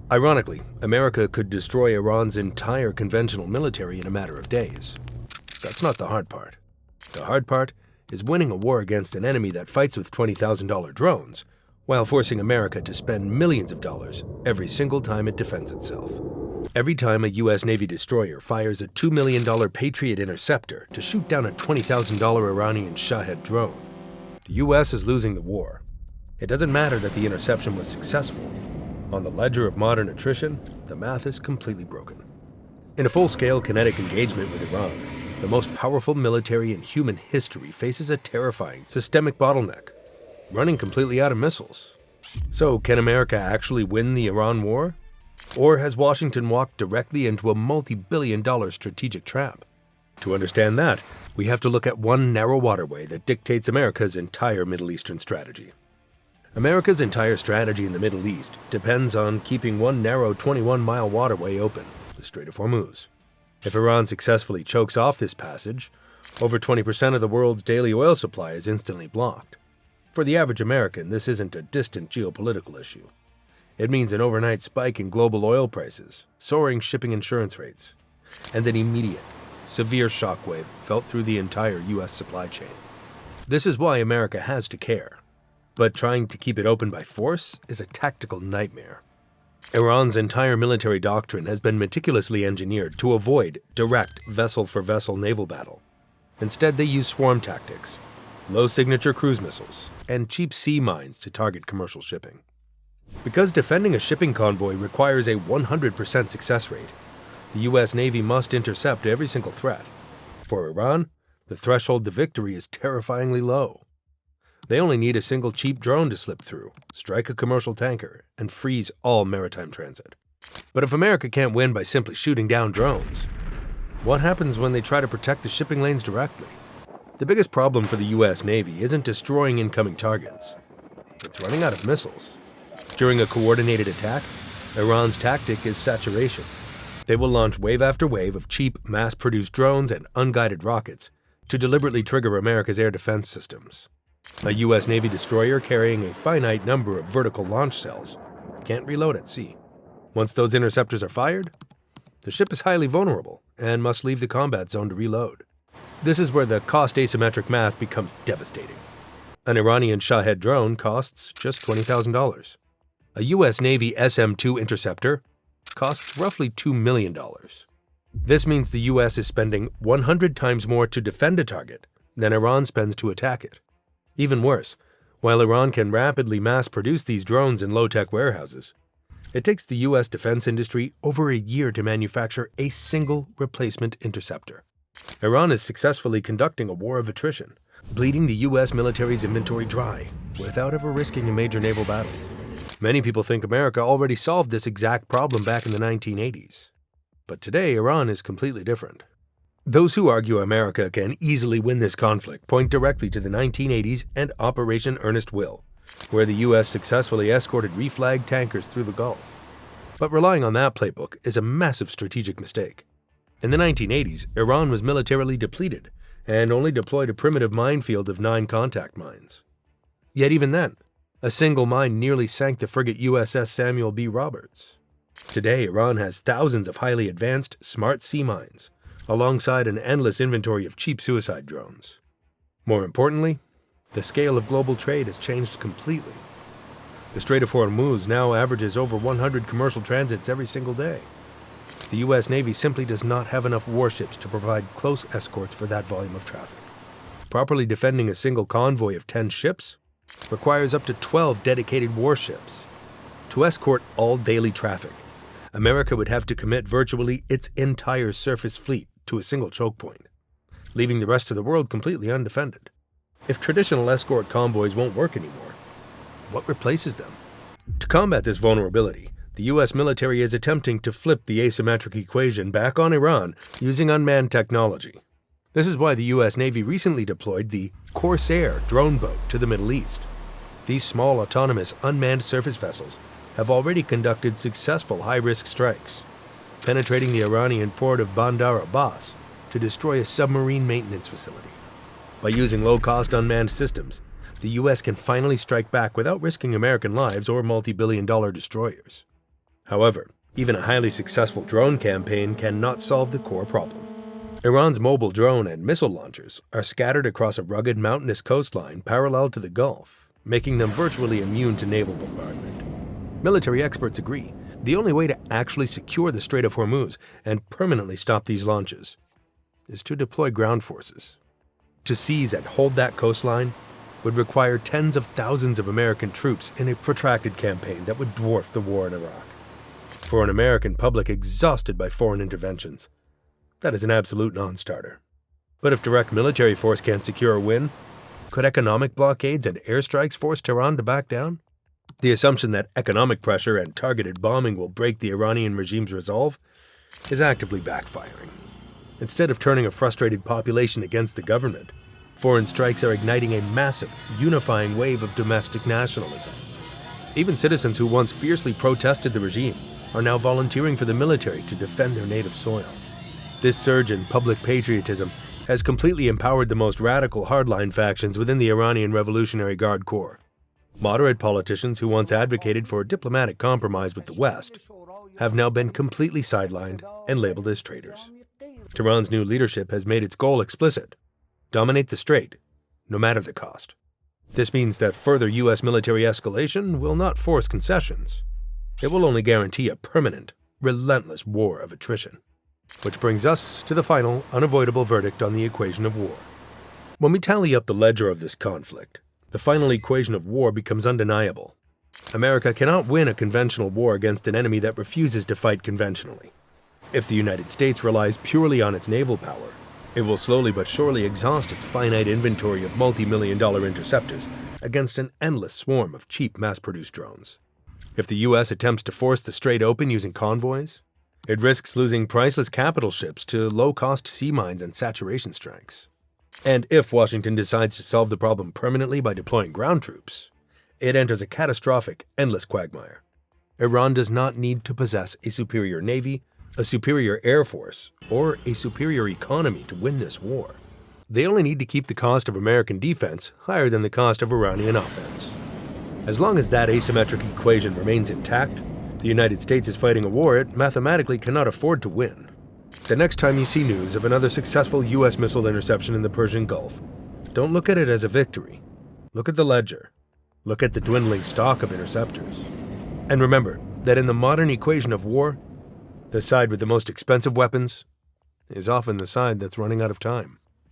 Ironically, America could destroy Iran's entire conventional military in a matter of days. That's not the hard part. The hard part is winning a war against an enemy that fights with $20,000 drones, while forcing America to spend millions of dollars every single time it defends itself. Every time a U.S. Navy destroyer fires a $2 million Patriot interceptor to shoot down a $20,000 Iranian Shahed drone, the U.S. is losing the war. It doesn't matter that the interception was successful. On the ledger of modern attrition, the math is completely broken. In a full-scale kinetic engagement with Iran, the most powerful military in human history faces a terrifying systemic bottleneck, running completely out of missiles. So, can America actually win the Iran war? Or has Washington walked directly into a multi-billion-dollar strategic trap? To understand that, we have to look at one narrow waterway that dictates America's entire Middle Eastern strategy. America's entire strategy in the Middle East depends on keeping one narrow 21-mile waterway open, the Strait of Hormuz. If Iran successfully chokes off this passage, over 20% of the world's daily oil supply is instantly blocked. For the average American, this isn't a distant geopolitical issue. It means an overnight spike in global oil prices, soaring shipping insurance rates, and an immediate, severe shockwave felt through the entire U.S. supply chain. This is why America has to care. But trying to keep it open by force is a tactical nightmare. Iran's entire military doctrine has been meticulously engineered to avoid direct vessel-for-vessel naval battle. Instead, they use swarm tactics, low-signature cruise missiles, and cheap sea mines to target commercial shipping. Because defending a shipping convoy requires a 100% success rate, the U.S. Navy must intercept every single threat. For Iran, the threshold to victory is terrifyingly low. They only need a single cheap drone to slip through, strike a commercial tanker, and freeze all maritime transit. But if America can't win by simply shooting down drones, what happens when they try to protect the shipping lanes directly? The biggest problem for the U.S. Navy isn't destroying incoming targets. It's running out of missiles. During a coordinated attack, Iran's tactic is saturation. They will launch wave after wave of cheap, mass-produced drones and unguided rockets to deliberately trigger America's air defense systems. A U.S. Navy destroyer carrying a finite number of vertical launch cells can't reload at sea. Once those interceptors are fired, the ship is highly vulnerable and must leave the combat zone to reload. This is where the cost asymmetric math becomes devastating. An Iranian Shahed drone costs just $20,000. A U.S. Navy SM-2 interceptor costs roughly $2 million. This means the U.S. is spending 100 times more to defend a target than Iran spends to attack it. Even worse, while Iran can rapidly mass-produce these drones in low-tech warehouses, it takes the U.S. defense industry over a year to manufacture a single replacement interceptor. Iran is successfully conducting a war of attrition, bleeding the U.S. military's inventory dry without ever risking a major naval battle. Many people think America already solved this exact problem back in the 1980s. But today, Iran is completely different. Those who argue America can easily win this conflict point directly to the 1980s and Operation Earnest Will, where the U.S. successfully escorted reflagged tankers through the Gulf. But relying on that playbook is a massive strategic mistake. In the 1980s, Iran was militarily depleted and only deployed a primitive minefield of 9 contact mines. Yet even then, a single mine nearly sank the frigate USS Samuel B. Roberts. Today, Iran has thousands of highly advanced, smart sea mines, alongside an endless inventory of cheap suicide drones. More importantly, the scale of global trade has changed completely. The Strait of Hormuz now averages over 100 commercial transits every single day. The U.S. Navy simply does not have enough warships to provide close escorts for that volume of traffic. Properly defending a single convoy of 10 ships requires up to 12 dedicated warships. To escort all daily traffic, America would have to commit virtually its entire surface fleet to a single choke point, leaving the rest of the world completely undefended. If traditional escort convoys won't work anymore, what replaces them? To combat this vulnerability, the U.S. military is attempting to flip the asymmetric equation back on Iran using unmanned technology. This is why the U.S. Navy recently deployed the Corsair drone boat to the Middle East. These small, autonomous, unmanned surface vessels have already conducted successful high-risk strikes, penetrating the Iranian port of Bandar Abbas to destroy a submarine maintenance facility. By using low-cost unmanned systems, the U.S. can finally strike back without risking American lives or multi-billion-dollar destroyers. However, even a highly successful drone campaign cannot solve the core problem. Iran's mobile drone and missile launchers are scattered across a rugged mountainous coastline parallel to the Gulf, making them virtually immune to naval bombardment. Military experts agree the only way to actually secure the Strait of Hormuz and permanently stop these launches is to deploy ground forces. To seize and hold that coastline would require tens of thousands of American troops in a protracted campaign that would dwarf the war in Iraq. For an American public exhausted by foreign interventions, that is an absolute non-starter. But if direct military force can't secure a win, could economic blockades and airstrikes force Tehran to back down? The assumption that economic pressure and targeted bombing will break the Iranian regime's resolve is actively backfiring. Instead of turning a frustrated population against the government, foreign strikes are igniting a massive, unifying wave of domestic nationalism. Even citizens who once fiercely protested the regime are now volunteering for the military to defend their native soil. This surge in public patriotism has completely empowered the most radical hardline factions within the Iranian Revolutionary Guard Corps. Moderate politicians who once advocated for diplomatic compromise with the West have now been completely sidelined and labeled as traitors. Tehran's new leadership has made its goal explicit: dominate the strait, no matter the cost. This means that further U.S. military escalation will not force concessions. It will only guarantee a permanent, relentless war of attrition. Which brings us to the final, unavoidable verdict on the equation of war. When we tally up the ledger of this conflict, the final equation of war becomes undeniable. America cannot win a conventional war against an enemy that refuses to fight conventionally. If the United States relies purely on its naval power, it will slowly but surely exhaust its finite inventory of multi-million-dollar interceptors against an endless swarm of cheap mass-produced drones. If the U.S. attempts to force the strait open using convoys, it risks losing priceless capital ships to low-cost sea mines and saturation strikes. And if Washington decides to solve the problem permanently by deploying ground troops, it enters a catastrophic, endless quagmire. Iran does not need to possess a superior navy, a superior air force, or a superior economy to win this war. They only need to keep the cost of American defense higher than the cost of Iranian offense. As long as that asymmetric equation remains intact, the United States is fighting a war it mathematically cannot afford to win. The next time you see news of another successful U.S. missile interception in the Persian Gulf, don't look at it as a victory. Look at the ledger. Look at the dwindling stock of interceptors. And remember that in the modern equation of war, the side with the most expensive weapons is often the side that's running out of time.